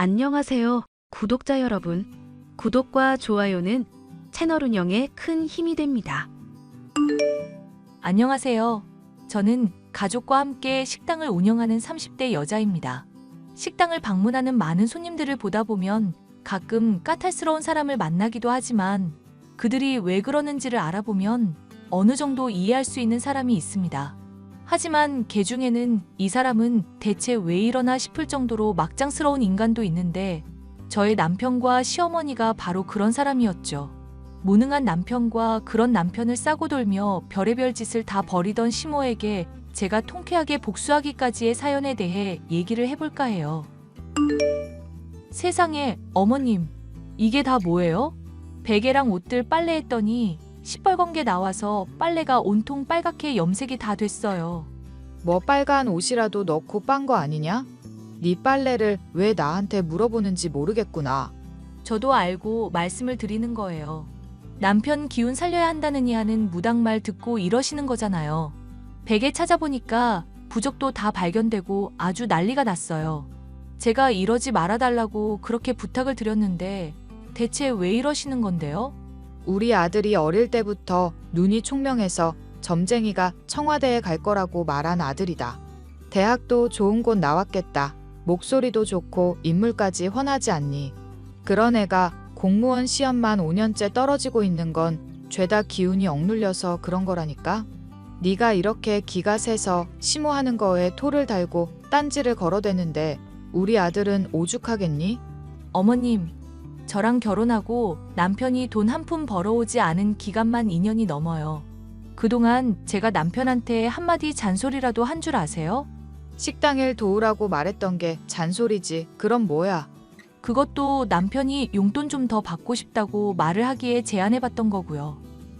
안녕하세요, 구독자 여러분. 구독과 좋아요는 채널 운영에 큰 힘이 됩니다. 안녕하세요. 저는 가족과 함께 식당을 운영하는 30대 여자입니다. 식당을 방문하는 많은 손님들을 보다 보면 가끔 까탈스러운 사람을 만나기도 하지만 그들이 왜 그러는지를 알아보면 어느 정도 이해할 수 있는 사람이 있습니다. 하지만 개 중에는 이 사람은 대체 왜 이러나 싶을 정도로 막장스러운 인간도 있는데 저의 남편과 시어머니가 바로 그런 사람이었죠. 무능한 남편과 그런 남편을 싸고 돌며 별의별 짓을 다 벌이던 시모에게 제가 통쾌하게 복수하기까지의 사연에 대해 얘기를 해볼까 해요. 세상에, 어머님, 이게 다 뭐예요? 베개랑 옷들 빨래했더니 시뻘건 게 나와서 빨래가 온통 빨갛게 염색이 다 됐어요. 뭐 빨간 옷이라도 넣고 빤 거 아니냐? 네 빨래를 왜 나한테 물어보는지 모르겠구나. 저도 알고 말씀을 드리는 거예요. 남편 기운 살려야 한다느니 하는 무당말 듣고 이러시는 거잖아요. 베개 찾아보니까 부적도 다 발견되고 아주 난리가 났어요. 제가 이러지 말아달라고 그렇게 부탁을 드렸는데 대체 왜 이러시는 건데요? 우리 아들이 어릴 때부터 눈이 총명해서 점쟁이가 청와대에 갈 거라고 말한 아들이다. 대학도 좋은 곳 나왔겠다. 목소리도 좋고 인물까지 훤하지 않니? 그런 애가 공무원 시험만 5년째 떨어지고 있는 건 죄다 기운이 억눌려서 그런 거라니까? 네가 이렇게 기가 세서 시모하는 거에 토를 달고 딴지를 걸어대는데 우리 아들은 오죽하겠니? 어머님, 저랑 결혼하고 남편이 돈 한 푼 벌어오지 않은 기간만 2년이 넘어요. 그동안 제가 남편한테 한마디 잔소리라도 한 줄 아세요? 식당 일 도우라고 말했던 게 잔소리지. 그럼 뭐야? 그것도 남편이 용돈 좀 더 받고 싶다고 말을 하기에 제안해봤던 거고요.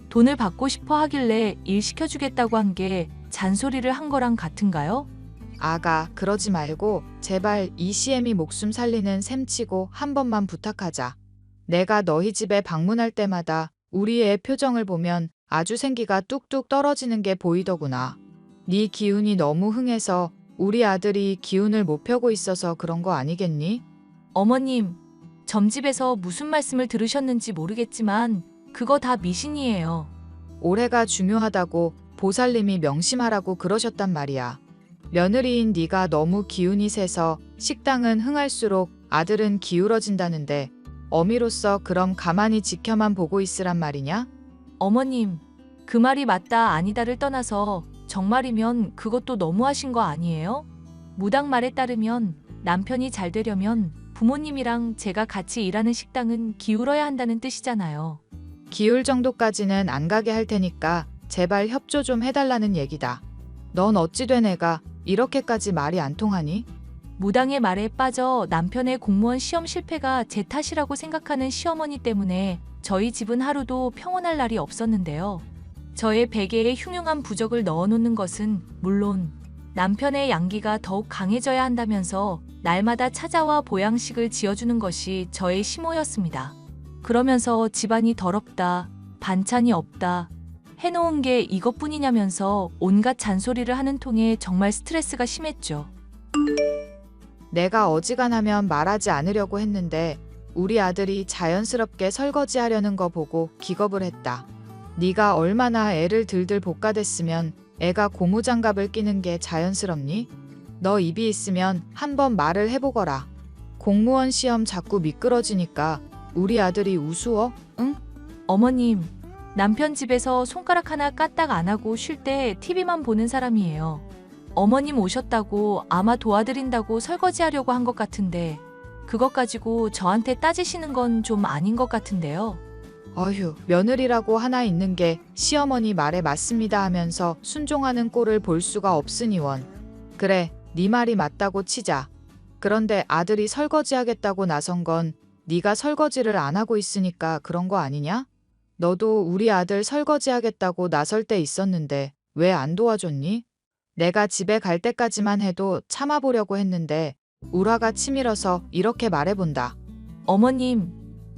돈을 받고 싶어 하길래 일 시켜주겠다고 한 게 잔소리를 한 거랑 같은가요? 아가, 그러지 말고 제발 이 시애미 목숨 살리는 셈치고 한 번만 부탁하자. 내가 너희 집에 방문할 때마다 우리 애 표정을 보면 아주 생기가 뚝뚝 떨어지는 게 보이더구나. 네 기운이 너무 흥해서 우리 아들이 기운을 못 펴고 있어서 그런 거 아니겠니? 어머님, 점집에서 무슨 말씀을 들으셨는지 모르겠지만 그거 다 미신이에요. 올해가 중요하다고 보살님이 명심하라고 그러셨단 말이야. 며느리인 네가 너무 기운이 세서 식당은 흥할수록 아들은 기울어진다는데 어미로서 그럼 가만히 지켜만 보고 있으란 말이냐? 어머님, 그 말이 맞다 아니다를 떠나서 정말이면 그것도 너무하신 거 아니에요? 무당 말에 따르면 남편이 잘 되려면 부모님이랑 제가 같이 일하는 식당은 기울어야 한다는 뜻이잖아요. 기울 정도까지는 안 가게 할 테니까 제발 협조 좀 해달라는 얘기다. 넌 어찌 된 애가 이렇게까지 말이 안 통하니? 무당의 말에 빠져 남편의 공무원 시험 실패가 제 탓이라고 생각하는 시어머니 때문에 저희 집은 하루도 평온할 날이 없었는데요. 저의 베개에 흉흉한 부적을 넣어놓는 것은 물론 남편의 양기가 더욱 강해져야 한다면서 날마다 찾아와 보양식을 지어주는 것이 저의 시모였습니다. 그러면서 집안이 더럽다, 반찬이 없다, 해놓은 게 이것뿐이냐면서 온갖 잔소리를 하는 통에 정말 스트레스가 심했죠. 내가 어지간하면 말하지 않으려고 했는데 우리 아들이 자연스럽게 설거지하려는 거 보고 기겁을 했다. 네가 얼마나 애를 들들 볶아댔으면 애가 고무장갑을 끼는 게 자연스럽니? 너 입이 있으면 한번 말을 해보거라. 공무원 시험 자꾸 미끄러지니까 우리 아들이 우스워? 응? 어머님, 남편 집에서 손가락 하나 까딱 안 하고 쉴 때 TV만 보는 사람이에요. 어머님 오셨다고 아마 도와드린다고 설거지하려고 한 것 같은데 그것 가지고 저한테 따지시는 건 좀 아닌 것 같은데요. 어휴, 며느리라고 하나 있는 게 시어머니 말에 맞습니다 하면서 순종하는 꼴을 볼 수가 없으니원. 그래, 네 말이 맞다고 치자. 그런데 아들이 설거지하겠다고 나선 건 네가 설거지를 안 하고 있으니까 그런 거 아니냐? 너도 우리 아들 설거지하겠다고 나설 때 있었는데 왜 안 도와줬니? 내가 집에 갈 때까지만 해도 참아보려고 했는데 울화가 치밀어서 이렇게 말해본다. 어머님,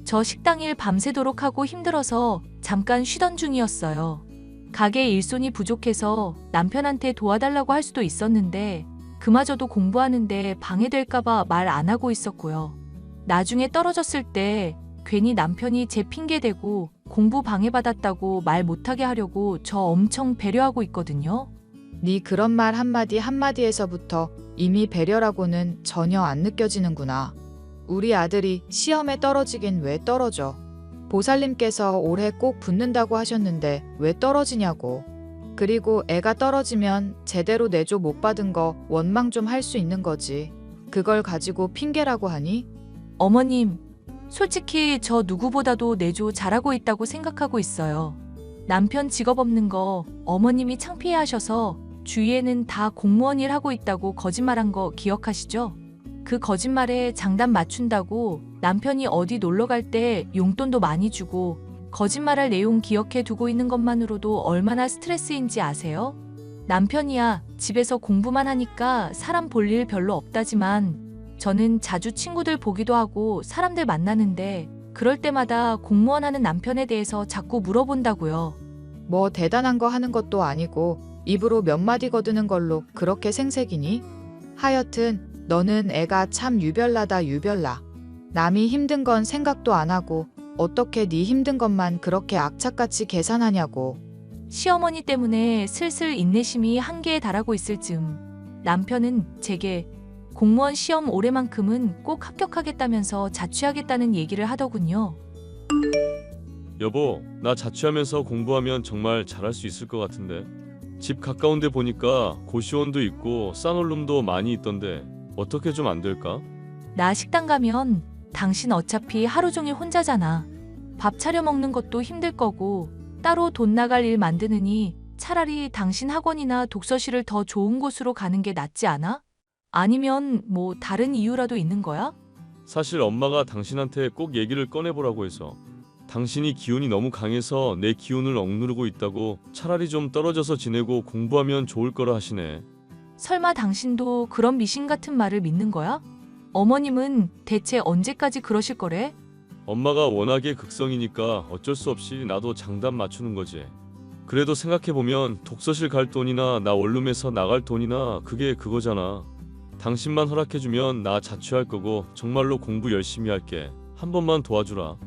저 식당 일 밤새도록 하고 힘들어서 잠깐 쉬던 중이었어요. 가게 일손이 부족해서 남편한테 도와달라고 할 수도 있었는데 그마저도 공부하는데 방해될까봐 말 안 하고 있었고요. 나중에 떨어졌을 때 괜히 남편이 제 핑계대고 공부 방해받았다고 말 못하게 하려고 저 엄청 배려하고 있거든요. 네 그런 말 한마디 한마디에서부터 이미 배려라고는 전혀 안 느껴지는구나. 우리 아들이 시험에 떨어지긴 왜 떨어져? 보살님께서 올해 꼭 붙는다고 하셨는데 왜 떨어지냐고. 그리고 애가 떨어지면 제대로 내조 못 받은 거 원망 좀 할 수 있는 거지. 그걸 가지고 핑계라고 하니? 어머님, 솔직히 저 누구보다도 내조 잘하고 있다고 생각하고 있어요. 남편 직업 없는 거 어머님이 창피해 하셔서 주위에는 다 공무원 일 하고 있다고 거짓말한 거 기억하시죠? 그 거짓말에 장단 맞춘다고 남편이 어디 놀러 갈 때 용돈도 많이 주고 거짓말할 내용 기억해 두고 있는 것만으로도 얼마나 스트레스인지 아세요? 남편이야 집에서 공부만 하니까 사람 볼 일 별로 없다지만 저는 자주 친구들 보기도 하고 사람들 만나는데 그럴 때마다 공무원 하는 남편에 대해서 자꾸 물어본다고요. 뭐 대단한 거 하는 것도 아니고 입으로 몇 마디 거드는 걸로 그렇게 생색이니? 하여튼 너는 애가 참 유별나다 유별나. 남이 힘든 건 생각도 안 하고 어떻게 네 힘든 것만 그렇게 악착같이 계산하냐고. 시어머니 때문에 슬슬 인내심이 한계에 달하고 있을 즈음 남편은 제게 공무원 시험 올해만큼은 꼭 합격하겠다면서 자취하겠다는 얘기를 하더군요. 여보, 나 자취하면서 공부하면 정말 잘할 수 있을 것 같은데. 집 가까운 데 보니까 고시원도 있고 싸놀룸도 많이 있던데 어떻게 좀 안 될까? 나 식당 가면 당신 어차피 하루 종일 혼자잖아. 밥 차려 먹는 것도 힘들 거고 따로 돈 나갈 일 만드느니 차라리 당신 학원이나 독서실을 더 좋은 곳으로 가는 게 낫지 않아? 아니면 뭐 다른 이유라도 있는 거야? 사실 엄마가 당신한테 꼭 얘기를 꺼내보라고 해서. 당신이 기운이 너무 강해서 내 기운을 억누르고 있다고 차라리 좀 떨어져서 지내고 공부하면 좋을 거라 하시네. 설마 당신도 그런 미신 같은 말을 믿는 거야? 어머님은 대체 언제까지 그러실 거래? 엄마가 워낙에 극성이니까 어쩔 수 없이 나도 장단 맞추는 거지. 그래도 생각해보면 독서실 갈 돈이나 나 원룸에서 나갈 돈이나 그게 그거잖아. 당신만 허락해주면 나 자취할 거고 정말로 공부 열심히 할게. 한 번만 도와주라.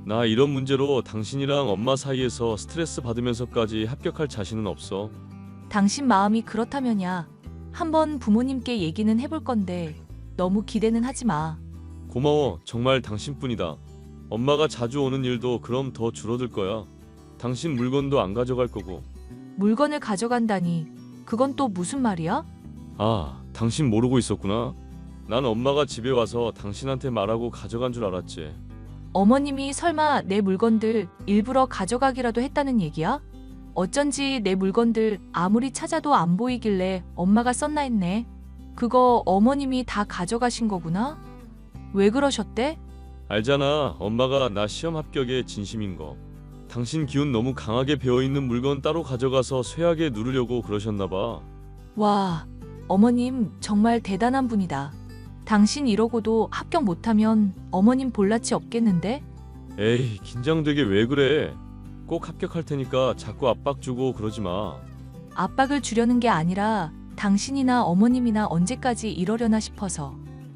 나 이런 문제로 당신이랑 엄마 사이에서 스트레스 받으면서까지 합격할 자신은 없어. 당신 마음이 그렇다면야 한번 부모님께 얘기는 해볼 건데 너무 기대는 하지 마. 고마워. 정말 당신뿐이다. 엄마가 자주 오는 일도 그럼 더 줄어들 거야. 당신 물건도 안 가져갈 거고. 물건을 가져간다니 그건 또 무슨 말이야? 아, 당신 모르고 있었구나. 난 엄마가 집에 와서 당신한테 말하고 가져간 줄 알았지. 어머님이 설마 내 물건들 일부러 가져가기라도 했다는 얘기야? 어쩐지 내 물건들 아무리 찾아도 안 보이길래 엄마가 썼나 했네. 그거 어머님이 다 가져가신 거구나? 왜 그러셨대? 알잖아. 엄마가 나 시험 합격에 진심인 거. 당신 기운 너무 강하게 배어있는 물건 따로 가져가서 쇠하게 누르려고 그러셨나 봐. 와, 어머님 정말 대단한 분이다. 당신 이러고도 합격 못하면 어머님 볼낯이 없겠는데? 에이, 긴장되게 왜 그래. 꼭 합격할 테니까 자꾸 압박 주고 그러지 마. 압박을 주려는 게 아니라 당신이나 어머님이나 언제까지 이러려나 싶어서.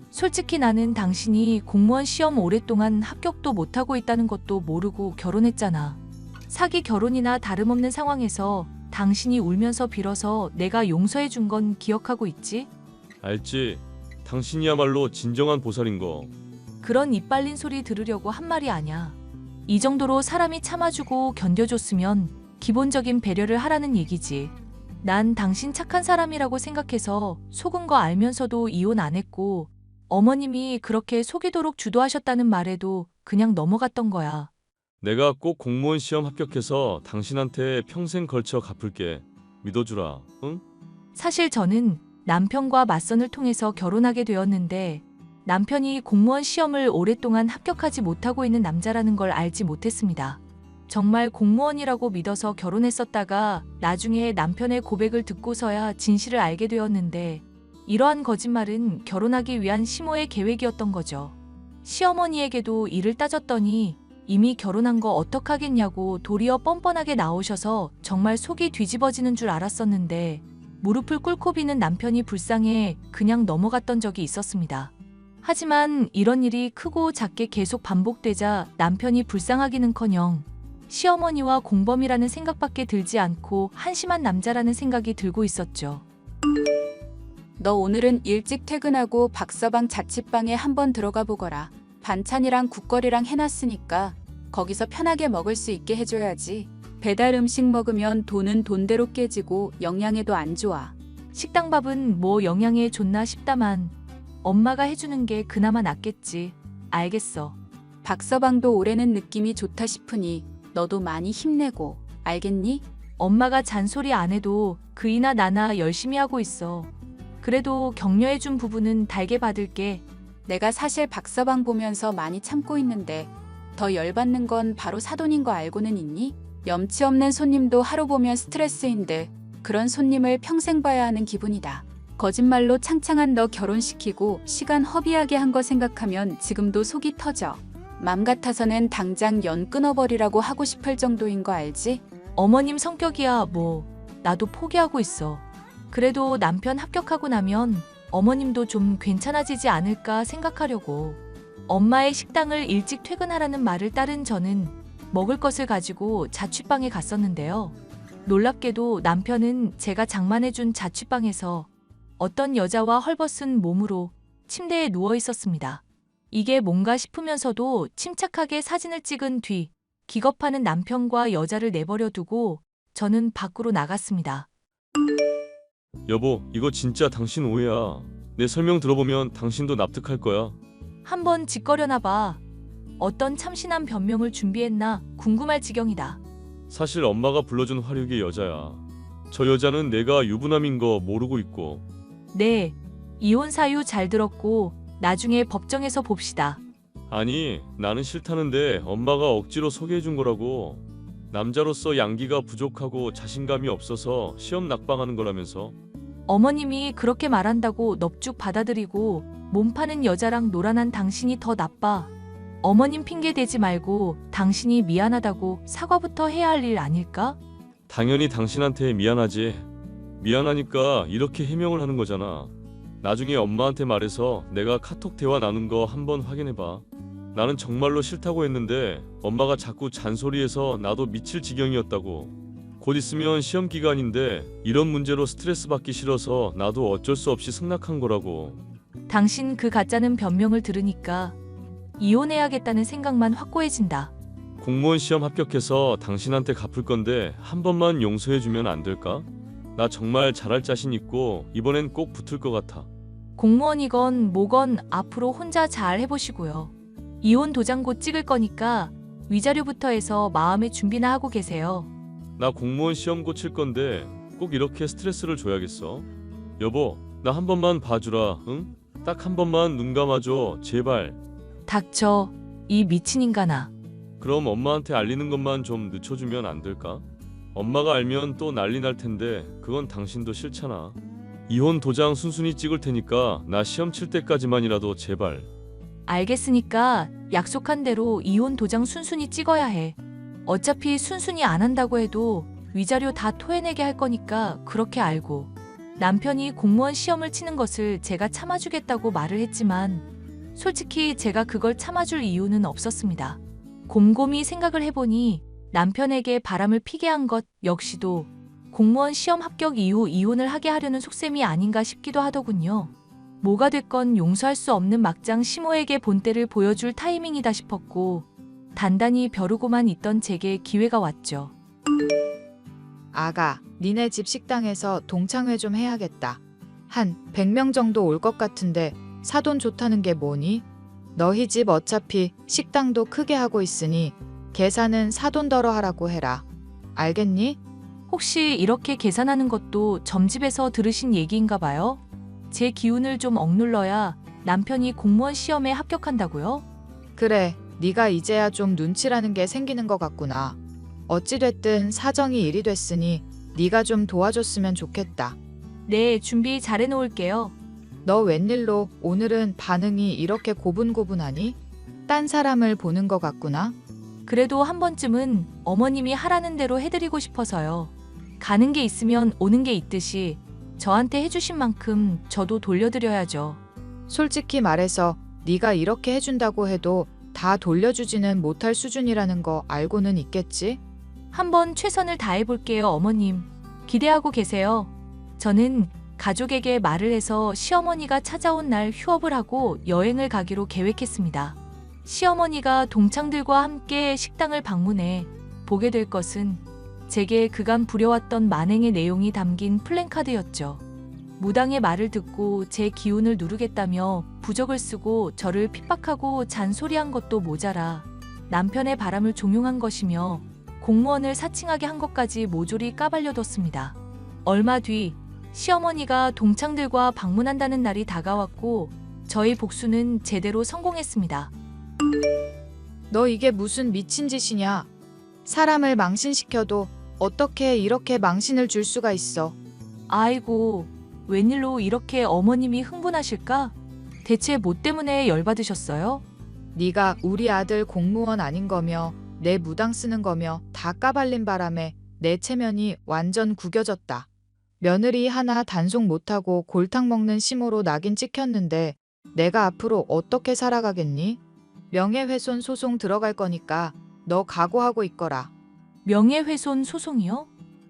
솔직히 나는 당신이 공무원 시험 오랫동안 합격도 못하고 있다는 것도 모르고 결혼했잖아. 사기 결혼이나 다름없는 상황에서 당신이 울면서 빌어서 내가 용서해 준 건 기억하고 있지? 알지? 당신이야말로 진정한 보살인 거. 그런 입 빨린 소리 들으려고 한 말이 아냐. 이 정도로 사람이 참아주고 견뎌줬으면 기본적인 배려를 하라는 얘기지. 난 당신 착한 사람이라고 생각해서 속은 거 알면서도 이혼 안 했고 어머님이 그렇게 속이도록 주도하셨다는 말에도 그냥 넘어갔던 거야. 내가 꼭 공무원 시험 합격해서 당신한테 평생 걸쳐 갚을게. 믿어주라. 응? 사실 저는 남편과 맞선을 통해서 결혼하게 되었는데 남편이 공무원 시험을 오랫동안 합격하지 못하고 있는 남자라는 걸 알지 못했습니다. 정말 공무원이라고 믿어서 결혼했었다가 나중에 남편의 고백을 듣고서야 진실을 알게 되었는데 이러한 거짓말은 결혼하기 위한 시모의 계획이었던 거죠. 시어머니에게도 이를 따졌더니 이미 결혼한 거 어떡하겠냐고 도리어 뻔뻔하게 나오셔서 정말 속이 뒤집어지는 줄 알았었는데 무릎을 꿇고 비는 남편이 불쌍해 그냥 넘어갔던 적이 있었습니다. 하지만 이런 일이 크고 작게 계속 반복되자 남편이 불쌍하기는커녕 시어머니와 공범이라는 생각밖에 들지 않고 한심한 남자라는 생각이 들고 있었죠. 너 오늘은 일찍 퇴근하고 박서방 자취방에 한번 들어가 보거라. 반찬이랑 국거리랑 해놨으니까 거기서 편하게 먹을 수 있게 해줘야지. 배달 음식 먹으면 돈은 돈대로 깨지고 영양에도 안 좋아. 식당밥은 뭐 영양에 좋나 싶다만 엄마가 해주는 게 그나마 낫겠지. 알겠어. 박서방도 올해는 느낌이 좋다 싶으니 너도 많이 힘내고. 알겠니? 엄마가 잔소리 안 해도 그이나 나나 열심히 하고 있어. 그래도 격려해준 부분은 달게 받을게. 내가 사실 박서방 보면서 많이 참고 있는데 더 열받는 건 바로 사돈인 거 알고는 있니? 염치 없는 손님도 하루 보면 스트레스인데 그런 손님을 평생 봐야 하는 기분이다. 거짓말로 창창한 너 결혼시키고 시간 허비하게 한 거 생각하면 지금도 속이 터져. 맘 같아서는 당장 연 끊어버리라고 하고 싶을 정도인 거 알지? 어머님 성격이야 뭐 나도 포기하고 있어. 그래도 남편 합격하고 나면 어머님도 좀 괜찮아지지 않을까 생각하려고. 엄마의 식당을 일찍 퇴근하라는 말을 따른 저는 먹을 것을 가지고 자취방에 갔었는데요. 놀랍게도 남편은 제가 장만해준 자취방에서 어떤 여자와 헐벗은 몸으로 침대에 누워 있었습니다. 이게 뭔가 싶으면서도 침착하게 사진을 찍은 뒤 기겁하는 남편과 여자를 내버려 두고 저는 밖으로 나갔습니다. 여보, 이거 진짜 당신 오해야. 내 설명 들어보면 당신도 납득할 거야. 한번 짓거려나 봐. 어떤 참신한 변명을 준비했나 궁금할 지경이다. 사실 엄마가 불러준 화류계 여자야. 저 여자는 내가 유부남인 거 모르고 있고. 네, 이혼 사유 잘 들었고 나중에 법정에서 봅시다. 아니, 나는 싫다는데 엄마가 억지로 소개해준 거라고. 남자로서 양기가 부족하고 자신감이 없어서 시험 낙방하는 거라면서. 어머님이 그렇게 말한다고 넙죽 받아들이고 몸 파는 여자랑 놀아난 당신이 더 나빠. 어머님 핑계 대지 말고 당신이 미안하다고 사과부터 해야 할 일 아닐까? 당연히 당신한테 미안하지. 미안하니까 이렇게 해명을 하는 거잖아. 나중에 엄마한테 말해서 내가 카톡 대화 나눈 거 한번 확인해봐. 나는 정말로 싫다고 했는데 엄마가 자꾸 잔소리해서 나도 미칠 지경이었다고. 곧 있으면 시험 기간인데 이런 문제로 스트레스 받기 싫어서 나도 어쩔 수 없이 승낙한 거라고. 당신 그 가짜는 변명을 들으니까 이혼해야겠다는 생각만 확고해진다. 공무원 시험 합격해서 당신한테 갚을 건데 한 번만 용서해주면 안 될까? 나 정말 잘할 자신 있고 이번엔 꼭 붙을 것 같아. 공무원이건 뭐건 앞으로 혼자 잘 해보시고요. 이혼 도장 곧 찍을 거니까 위자료부터 해서 마음의 준비나 하고 계세요. 나 공무원 시험 곧 칠 건데 꼭 이렇게 스트레스를 줘야겠어? 여보, 나 한 번만 봐주라, 응? 딱 한 번만 눈 감아줘, 제발. 닥쳐, 이 미친 인간아. 그럼 엄마한테 알리는 것만 좀 늦춰주면 안 될까? 엄마가 알면 또 난리 날 텐데 그건 당신도 싫잖아. 이혼 도장 순순히 찍을 테니까 나 시험 칠 때까지만이라도 제발. 알겠으니까 약속한 대로 이혼 도장 순순히 찍어야 해. 어차피 순순히 안 한다고 해도 위자료 다 토해내게 할 거니까 그렇게 알고. 남편이 공무원 시험을 치는 것을 제가 참아주겠다고 말을 했지만 솔직히 제가 그걸 참아줄 이유는 없었습니다. 곰곰이 생각을 해보니 남편에게 바람을 피게 한 것 역시도 공무원 시험 합격 이후 이혼을 하게 하려는 속셈이 아닌가 싶기도 하더군요. 뭐가 됐건 용서할 수 없는 막장 시모에게 본때를 보여줄 타이밍이다 싶었고 단단히 벼르고만 있던 제게 기회가 왔죠. 아가, 니네 집 식당에서 동창회 좀 해야겠다. 한 100명 정도 올 것 같은데 사돈 좋다는 게 뭐니? 너희 집 어차피 식당도 크게 하고 있으니 계산은 사돈더러 하라고 해라. 알겠니? 혹시 이렇게 계산하는 것도 점집에서 들으신 얘기인가 봐요? 제 기운을 좀 억눌러야 남편이 공무원 시험에 합격한다고요? 그래, 네가 이제야 좀 눈치라는 게 생기는 것 같구나. 어찌됐든 사정이 일이 됐으니 네가 좀 도와줬으면 좋겠다. 네, 준비 잘 해놓을게요. 너 웬일로 오늘은 반응이 이렇게 고분고분하니? 딴 사람을 보는 것 같구나. 그래도 한 번쯤은 어머님이 하라는 대로 해드리고 싶어서요. 가는 게 있으면 오는 게 있듯이 저한테 해주신 만큼 저도 돌려드려야죠. 솔직히 말해서 네가 이렇게 해준다고 해도 다 돌려주지는 못할 수준이라는 거 알고는 있겠지? 한번 최선을 다해볼게요, 어머님. 기대하고 계세요. 저는 가족에게 말을 해서 시어머니가 찾아온 날 휴업을 하고 여행을 가기로 계획했습니다. 시어머니가 동창들과 함께 식당을 방문해 보게 될 것은 제게 그간 부려왔던 만행의 내용이 담긴 플랜카드였죠. 무당의 말을 듣고 제 기운을 누르겠다며 부적을 쓰고 저를 핍박하고 잔소리한 것도 모자라 남편의 바람을 종용한 것이며 공무원을 사칭하게 한 것까지 모조리 까발려뒀습니다. 얼마 뒤 시어머니가 동창들과 방문한다는 날이 다가왔고 저희 복수는 제대로 성공했습니다. 너 이게 무슨 미친 짓이냐? 사람을 망신시켜도 어떻게 이렇게 망신을 줄 수가 있어? 아이고, 웬일로 이렇게 어머님이 흥분하실까? 대체 뭐 때문에 열받으셨어요? 네가 우리 아들 공무원 아닌 거며 내 무당 쓰는 거며 다 까발린 바람에 내 체면이 완전 구겨졌다. 며느리 하나 단속 못하고 골탕 먹는 심호로 낙인 찍혔는데 내가 앞으로 어떻게 살아가겠니? 명예훼손 소송 들어갈 거니까 너 각오하고 있거라. 명예훼손 소송이요?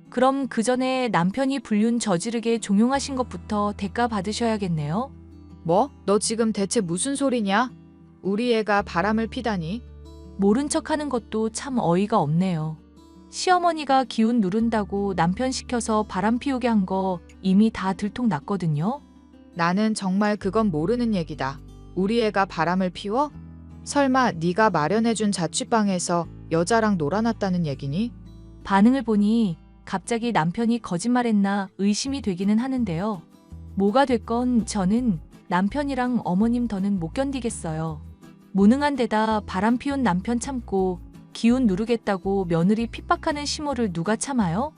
그럼 그 전에 남편이 불륜 저지르게 종용하신 것부터 대가 받으셔야겠네요. 뭐? 너 지금 대체 무슨 소리냐? 우리 애가 바람을 피다니? 모른 척하는 것도 참 어이가 없네요. 시어머니가 기운 누른다고 남편 시켜서 바람 피우게 한 거 이미 다 들통났거든요. 나는 정말 그건 모르는 얘기다. 우리 애가 바람을 피워? 설마 네가 마련해준 자취방에서 여자랑 놀아놨다는 얘기니? 반응을 보니 갑자기 남편이 거짓말했나 의심이 되기는 하는데요. 뭐가 됐건 저는 남편이랑 어머님 더는 못 견디겠어요. 무능한 데다 바람 피운 남편 참고 기운 누르겠다고 며느리 핍박하는 시모를 누가 참아요?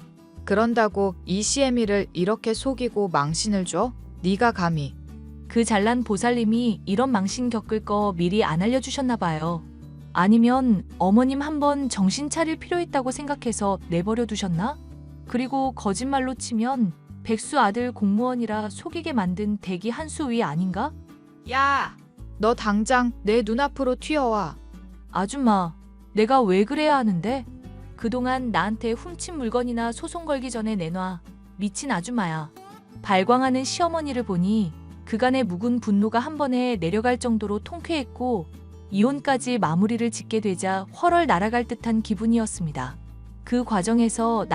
그런다고 이 시애미를 이렇게 속이고 망신을 줘? 네가 감히. 그 잘난 보살님이 이런 망신 겪을 거 미리 안 알려주셨나 봐요. 아니면 어머님 한번 정신 차릴 필요 있다고 생각해서 내버려 두셨나? 그리고 거짓말로 치면 백수 아들 공무원이라 속이게 만든 대기 한 수 위 아닌가? 야! 너 당장 내 눈앞으로 튀어와. 아줌마, 내가 왜 그래야 하는데? 그동안 나한테 훔친 물건이나 소송 걸기 전에 내놔. 미친 아줌마야. 발광하는 시어머니를 보니 그간의 묵은 분노가 한 번에 내려갈 정도로 통쾌했고 이혼까지 마무리를 짓게 되자 헐헐 날아갈 듯한 기분이었습니다. 그 과정에서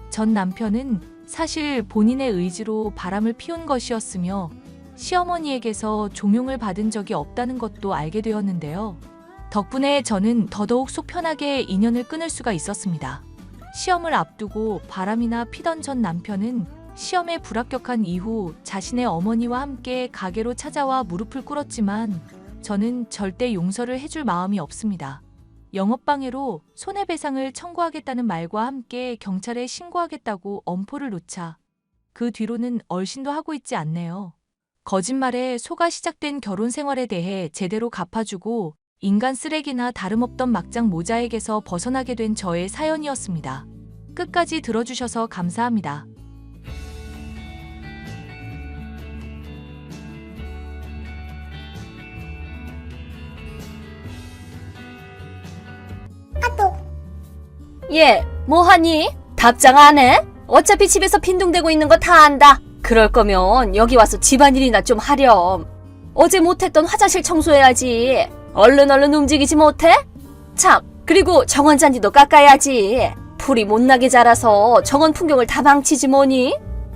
전 남편은 사실 본인의 의지로 바람을 피운 것이었으며 시어머니에게서 종용을 받은 적이 없다는 것도 알게 되었는데요. 덕분에 저는 더더욱 속 편하게 인연을 끊을 수가 있었습니다. 시험을 앞두고 바람이나 피던 전 남편은 시험에 불합격한 이후 자신의 어머니와 함께 가게로 찾아와 무릎을 꿇었지만 저는 절대 용서를 해줄 마음이 없습니다. 영업방해로 손해배상을 청구하겠다는 말과 함께 경찰에 신고하겠다고 엄포를 놓자 그 뒤로는 얼씬도 하고 있지 않네요. 거짓말에 속아 시작된 결혼 생활에 대해 제대로 갚아주고 인간 쓰레기나 다름없던 막장 모자에게서 벗어나게 된 저의 사연이었습니다. 끝까지 들어주셔서 감사합니다. 얘, 뭐하니? 답장 안 해? 어차피 집에서 빈둥대고 있는 거 다 안다. 그럴 거면 여기 와서 집안일이나 좀 하렴. 어제 못했던 화장실 청소해야지. 얼른 움직이지 못해? 참, 그리고 정원 잔디도 깎아야지. 풀이 못나게 자라서 정원 풍경을 다 망치지 뭐니?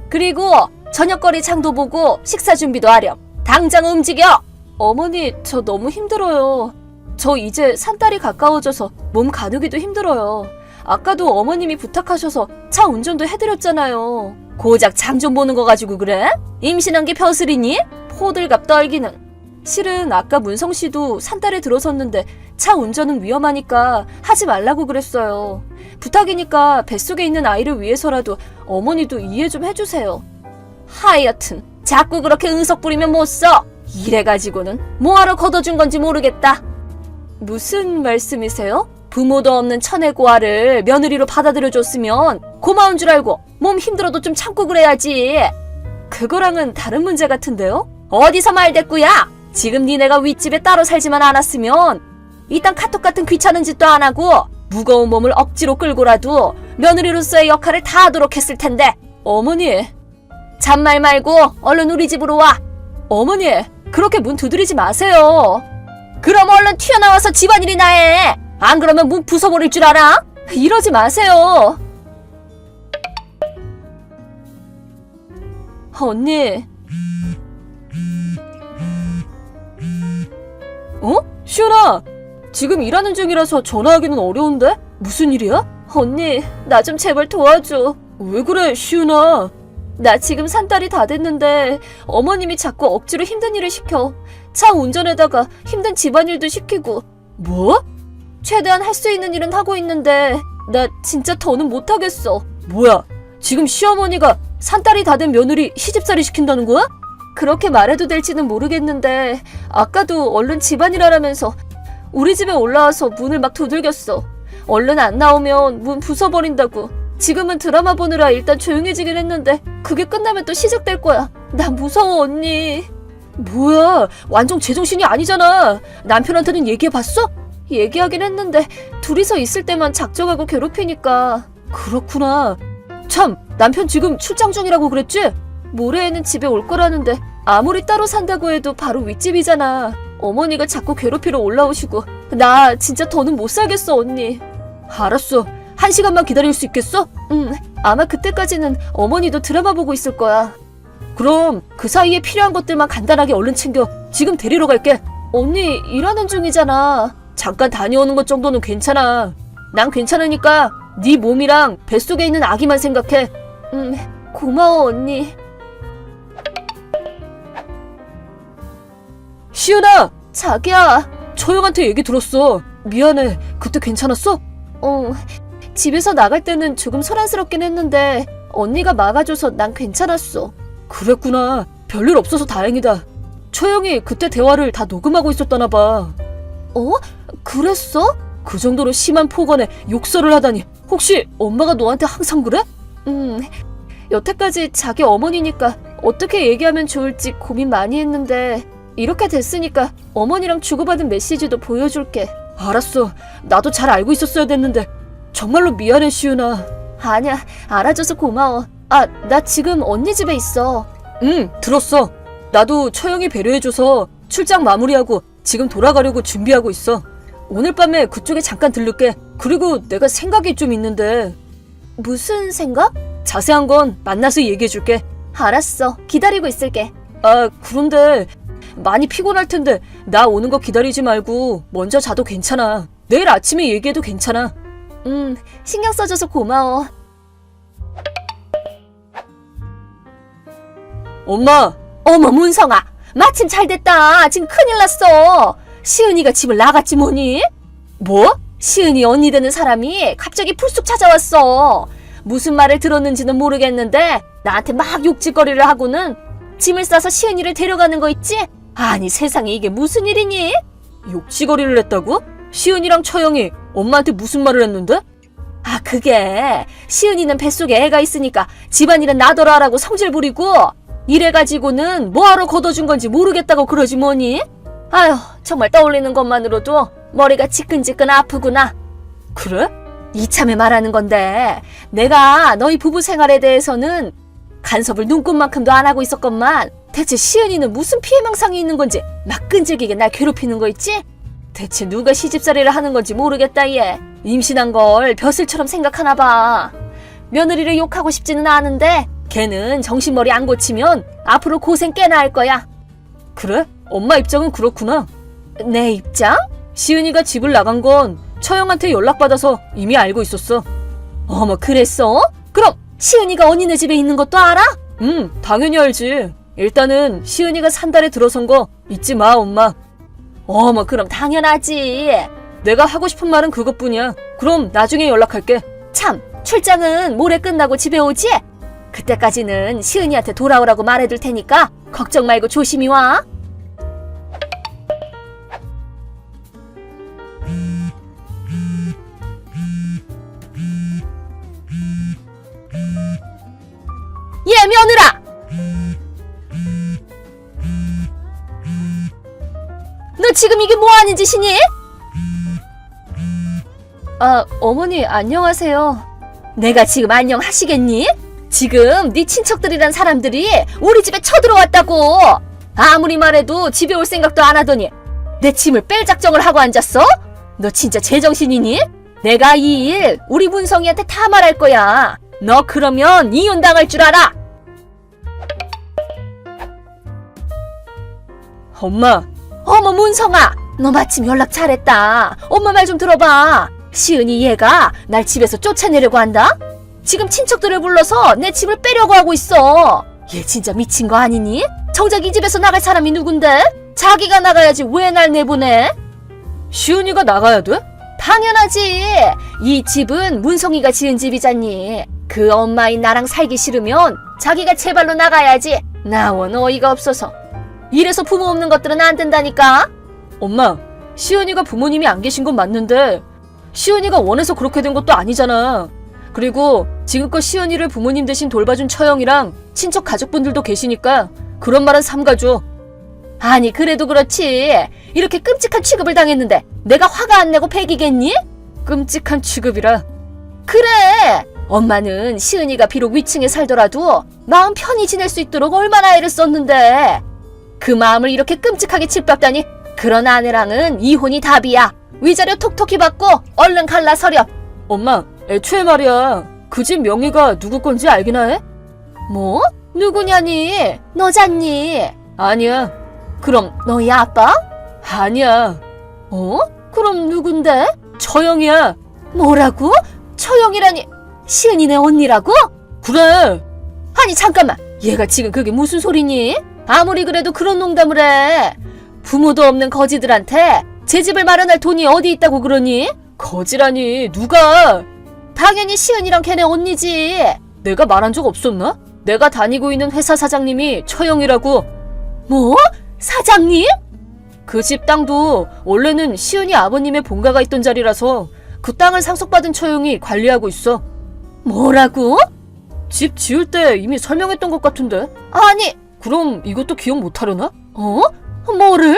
그리고 저녁거리 장도 보고 식사 준비도 하렴. 당장 움직여! 어머니, 저 너무 힘들어요. 저 이제 산딸이 가까워져서 몸 가누기도 힘들어요. 아까도 어머님이 부탁하셔서 차 운전도 해드렸잖아요. 고작 장 좀 보는 거 가지고 그래? 임신한 게 벼슬이니? 호들갑 떨기는. 실은 아까 문성 씨도 산딸에 들어섰는데 차 운전은 위험하니까 하지 말라고 그랬어요. 부탁이니까 뱃속에 있는 아이를 위해서라도 어머니도 이해 좀 해주세요. 하여튼 자꾸 그렇게 응석 부리면 못 써. 이래가지고는 뭐하러 걷어준 건지 모르겠다. 무슨 말씀이세요? 부모도 없는 처내고아를 며느리로 받아들여줬으면 고마운 줄 알고 몸 힘들어도 좀 참고 그래야지. 그거랑은 다른 문제 같은데요? 어디서 말대꾸야? 지금 니네가 윗집에 따로 살지만 않았으면 이딴 카톡 같은 귀찮은 짓도 안 하고 무거운 몸을 억지로 끌고라도 며느리로서의 역할을 다 하도록 했을 텐데. 어머니, 잔말 말고 얼른 우리 집으로 와. 어머니, 그렇게 문 두드리지 마세요. 그럼 얼른 튀어나와서 집안일이나 해. 안 그러면 문 부숴버릴 줄 알아? 이러지 마세요. 언니. 어? 시은아, 지금 일하는 중이라서 전화하기는 어려운데? 무슨 일이야? 언니, 나 좀 제발 도와줘. 왜 그래, 시은아? 나 지금 산딸이 다 됐는데 어머님이 자꾸 억지로 힘든 일을 시켜. 차 운전에다가 힘든 집안일도 시키고. 뭐? 최대한 할 수 있는 일은 하고 있는데 나 진짜 더는 못하겠어. 뭐야, 지금 시어머니가 산딸이 다 된 며느리 시집살이 시킨다는 거야? 그렇게 말해도 될지는 모르겠는데 아까도 얼른 집안일 하라면서 우리 집에 올라와서 문을 막 두들겼어. 얼른 안 나오면 문 부숴버린다고. 지금은 드라마 보느라 일단 조용해지긴 했는데 그게 끝나면 또 시작될 거야. 나 무서워, 언니. 뭐야, 완전 제정신이 아니잖아. 남편한테는 얘기해봤어? 얘기하긴 했는데 둘이서 있을 때만 작정하고 괴롭히니까. 그렇구나. 참, 남편 지금 출장 중이라고 그랬지? 모레에는 집에 올 거라는데 아무리 따로 산다고 해도 바로 윗집이잖아. 어머니가 자꾸 괴롭히러 올라오시고 나 진짜 더는 못 살겠어, 언니. 알았어. 1시간만 기다릴 수 있겠어? 응, 아마 그때까지는 어머니도 드라마 보고 있을 거야. 그럼 그 사이에 필요한 것들만 간단하게 얼른 챙겨. 지금 데리러 갈게. 언니 일하는 중이잖아. 잠깐 다녀오는 것 정도는 괜찮아. 난 괜찮으니까 네 몸이랑 뱃속에 있는 아기만 생각해. 고마워, 언니. 시은아! 자기야, 저 형한테 얘기 들었어. 미안해. 그때 괜찮았어? 집에서 나갈 때는 조금 소란스럽긴 했는데 언니가 막아줘서 난 괜찮았어. 그랬구나. 별일 없어서 다행이다. 초영이 그때 대화를 다 녹음하고 있었다나 봐. 그랬어? 그 정도로 심한 폭언에 욕설을 하다니. 혹시 엄마가 너한테 항상 그래? 여태까지 자기 어머니니까 어떻게 얘기하면 좋을지 고민 많이 했는데 이렇게 됐으니까 어머니랑 주고받은 메시지도 보여줄게. 알았어. 나도 잘 알고 있었어야 됐는데 정말로 미안해, 시은아. 아니야, 알아줘서 고마워. 나 지금 언니 집에 있어. 들었어. 나도 처형이 배려해줘서 출장 마무리하고 지금 돌아가려고 준비하고 있어. 오늘 밤에 그쪽에 잠깐 들를게. 그리고 내가 생각이 좀 있는데. 무슨 생각? 자세한 건 만나서 얘기해줄게. 알았어. 기다리고 있을게. 그런데 많이 피곤할 텐데 나 오는 거 기다리지 말고 먼저 자도 괜찮아. 내일 아침에 얘기해도 괜찮아. 신경 써줘서 고마워. 엄마! 어머, 문성아! 마침 잘 됐다. 지금 큰일 났어. 시은이가 집을 나갔지 뭐니? 뭐? 시은이 언니 되는 사람이 갑자기 불쑥 찾아왔어. 무슨 말을 들었는지는 모르겠는데 나한테 막 욕짓거리를 하고는 짐을 싸서 시은이를 데려가는 거 있지? 아니, 세상에 이게 무슨 일이니? 욕짓거리를 했다고? 시은이랑 처영이 엄마한테 무슨 말을 했는데? 그게 시은이는 뱃속에 애가 있으니까 집안일은 나더러 하라고 성질 부리고 이래가지고는 뭐하러 걷어준 건지 모르겠다고 그러지 뭐니? 아휴, 정말 떠올리는 것만으로도 머리가 지끈지끈 아프구나. 그래? 이참에 말하는 건데 내가 너희 부부 생활에 대해서는 간섭을 눈꼽만큼도 안 하고 있었건만 대체 시은이는 무슨 피해망상이 있는 건지 막 끈질기게 날 괴롭히는 거 있지? 대체 누가 시집살이를 하는 건지 모르겠다, 얘. 임신한 걸 벼슬처럼 생각하나 봐. 며느리를 욕하고 싶지는 않은데 걔는 정신머리 안 고치면 앞으로 고생 꽤나 할 거야. 그래? 엄마 입장은 그렇구나. 내 입장? 시은이가 집을 나간 건 처형한테 연락받아서 이미 알고 있었어. 어머, 그랬어? 그럼 시은이가 언니네 집에 있는 것도 알아? 당연히 알지. 일단은 시은이가 산달에 들어선 거 잊지 마, 엄마. 어머, 그럼 당연하지. 내가 하고 싶은 말은 그것뿐이야. 그럼 나중에 연락할게. 참, 출장은 모레 끝나고 집에 오지? 그때까지는 시은이한테 돌아오라고 말해둘 테니까 걱정 말고 조심히 와. 얘 며느라! 지금 이게 뭐 하는 짓이니? 아, 어머니 안녕하세요. 내가 지금 안녕하시겠니? 지금 네 친척들이란 사람들이 우리 집에 쳐들어왔다고. 아무리 말해도 집에 올 생각도 안 하더니 내 짐을 뺄 작정을 하고 앉았어? 너 진짜 제정신이니? 내가 이 일 우리 문성이한테 다 말할 거야. 너 그러면 이혼당할 줄 알아. 엄마. 어머 문성아, 너 마침 연락 잘했다. 엄마 말 좀 들어봐. 시은이 얘가 날 집에서 쫓아내려고 한다? 지금 친척들을 불러서 내 집을 빼려고 하고 있어. 얘 진짜 미친 거 아니니? 정작 이 집에서 나갈 사람이 누군데? 자기가 나가야지 왜 날 내보내? 시은이가 나가야 돼? 당연하지. 이 집은 문성이가 지은 집이잖니. 그 엄마인 나랑 살기 싫으면 자기가 제발로 나가야지. 나원 어이가 없어서. 이래서 부모 없는 것들은 안 된다니까. 엄마, 시은이가 부모님이 안 계신 건 맞는데 시은이가 원해서 그렇게 된 것도 아니잖아. 그리고 지금껏 시은이를 부모님 대신 돌봐준 처형이랑 친척 가족분들도 계시니까 그런 말은 삼가줘. 아니 그래도 그렇지. 이렇게 끔찍한 취급을 당했는데 내가 화가 안 내고 배기겠니? 끔찍한 취급이라. 그래. 엄마는 시은이가 비록 위층에 살더라도 마음 편히 지낼 수 있도록 얼마나 애를 썼는데 그 마음을 이렇게 끔찍하게 짓밟다니. 그런 아내랑은 이혼이 답이야. 위자료 톡톡히 받고 얼른 갈라서렴. 엄마, 애초에 말이야. 그 집 명의가 누구 건지 알기나 해? 뭐? 누구냐니? 너잖니? 아니야. 그럼 너희 아빠? 아니야. 어? 그럼 누군데? 처형이야. 뭐라고? 처형이라니 시은이네 언니라고? 그래. 아니 잠깐만. 얘가 지금 그게 무슨 소리니? 아무리 그래도 그런 농담을 해. 부모도 없는 거지들한테 제 집을 마련할 돈이 어디 있다고 그러니? 거지라니 누가? 당연히 시은이랑 걔네 언니지. 내가 말한 적 없었나? 내가 다니고 있는 회사 사장님이 처형이라고. 뭐? 사장님? 그 집 땅도 원래는 시은이 아버님의 본가가 있던 자리라서 그 땅을 상속받은 처형이 관리하고 있어. 뭐라고? 집 지을 때 이미 설명했던 것 같은데. 아니 그럼 이것도 기억 못하려나? 어? 뭐를?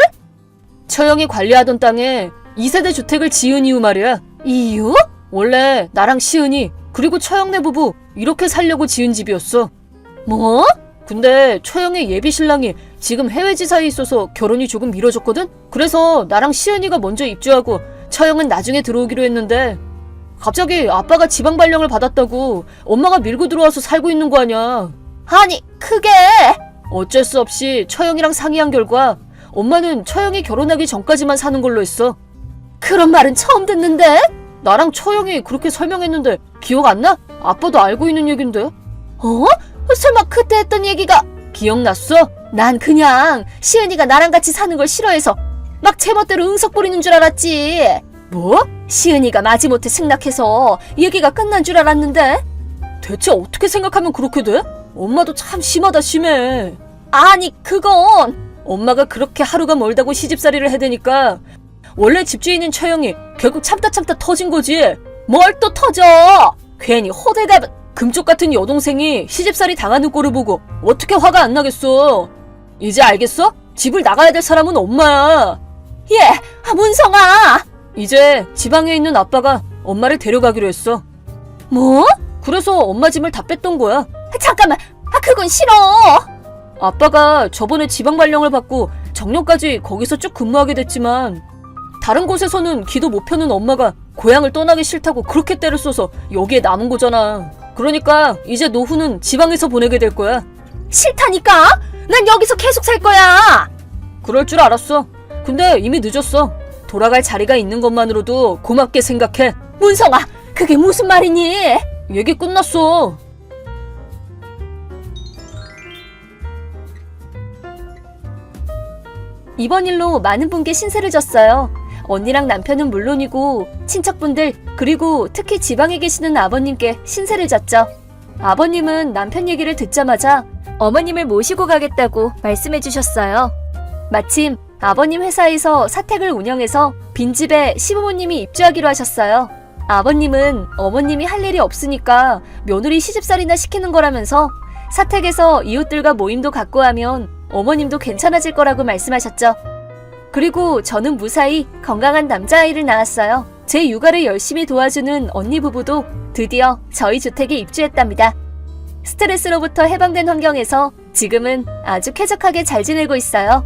처형이 관리하던 땅에 2세대 주택을 지은 이유 말이야. 이유? 원래 나랑 시은이 그리고 처형네 부부 이렇게 살려고 지은 집이었어. 뭐? 근데 처형의 예비 신랑이 지금 해외 지사에 있어서 결혼이 조금 미뤄졌거든? 그래서 나랑 시은이가 먼저 입주하고 처형은 나중에 들어오기로 했는데 갑자기 아빠가 지방 발령을 받았다고 엄마가 밀고 들어와서 살고 있는 거 아냐. 아니 그게 어쩔 수 없이 처형이랑 상의한 결과 엄마는 처형이 결혼하기 전까지만 사는 걸로 했어. 그런 말은 처음 듣는데? 나랑 처형이 그렇게 설명했는데 기억 안 나? 아빠도 알고 있는 얘긴데. 어? 설마 그때 했던 얘기가 기억났어? 난 그냥 시은이가 나랑 같이 사는 걸 싫어해서 막 제멋대로 응석 부리는 줄 알았지. 뭐? 시은이가 마지못해 승낙해서 얘기가 끝난 줄 알았는데? 대체 어떻게 생각하면 그렇게 돼? 엄마도 참 심하다 심해. 아니 그건 엄마가 그렇게 하루가 멀다고 시집살이를 해대니까 원래 집주인인 처형이 결국 참다 터진 거지. 뭘 또 터져? 괜히 호들갑은 금쪽 같은 여동생이 시집살이 당하는 꼴을 보고 어떻게 화가 안 나겠어. 이제 알겠어? 집을 나가야 될 사람은 엄마야. 예, 문성아. 이제 지방에 있는 아빠가 엄마를 데려가기로 했어. 뭐? 그래서 엄마 짐을 다 뺐던 거야. 잠깐만, 그건 싫어. 아빠가 저번에 지방 발령을 받고 정년까지 거기서 쭉 근무하게 됐지만 다른 곳에서는 기도 못 펴는 엄마가 고향을 떠나기 싫다고 그렇게 때를 써서 여기에 남은 거잖아. 그러니까 이제 노후는 지방에서 보내게 될 거야. 싫다니까? 난 여기서 계속 살 거야. 그럴 줄 알았어. 근데 이미 늦었어. 돌아갈 자리가 있는 것만으로도 고맙게 생각해. 문성아, 그게 무슨 말이니? 얘기 끝났어. 이번 일로 많은 분께 신세를 졌어요. 언니랑 남편은 물론이고 친척분들 그리고 특히 지방에 계시는 아버님께 신세를 졌죠. 아버님은 남편 얘기를 듣자마자 어머님을 모시고 가겠다고 말씀해 주셨어요. 마침 아버님 회사에서 사택을 운영해서 빈집에 시부모님이 입주하기로 하셨어요. 아버님은 어머님이 할 일이 없으니까 며느리 시집살이나 시키는 거라면서 사택에서 이웃들과 모임도 갖고 하면 어머님도 괜찮아질 거라고 말씀하셨죠. 그리고 저는 무사히 건강한 남자아이를 낳았어요. 제 육아를 열심히 도와주는 언니 부부도 드디어 저희 주택에 입주했답니다. 스트레스로부터 해방된 환경에서 지금은 아주 쾌적하게 잘 지내고 있어요.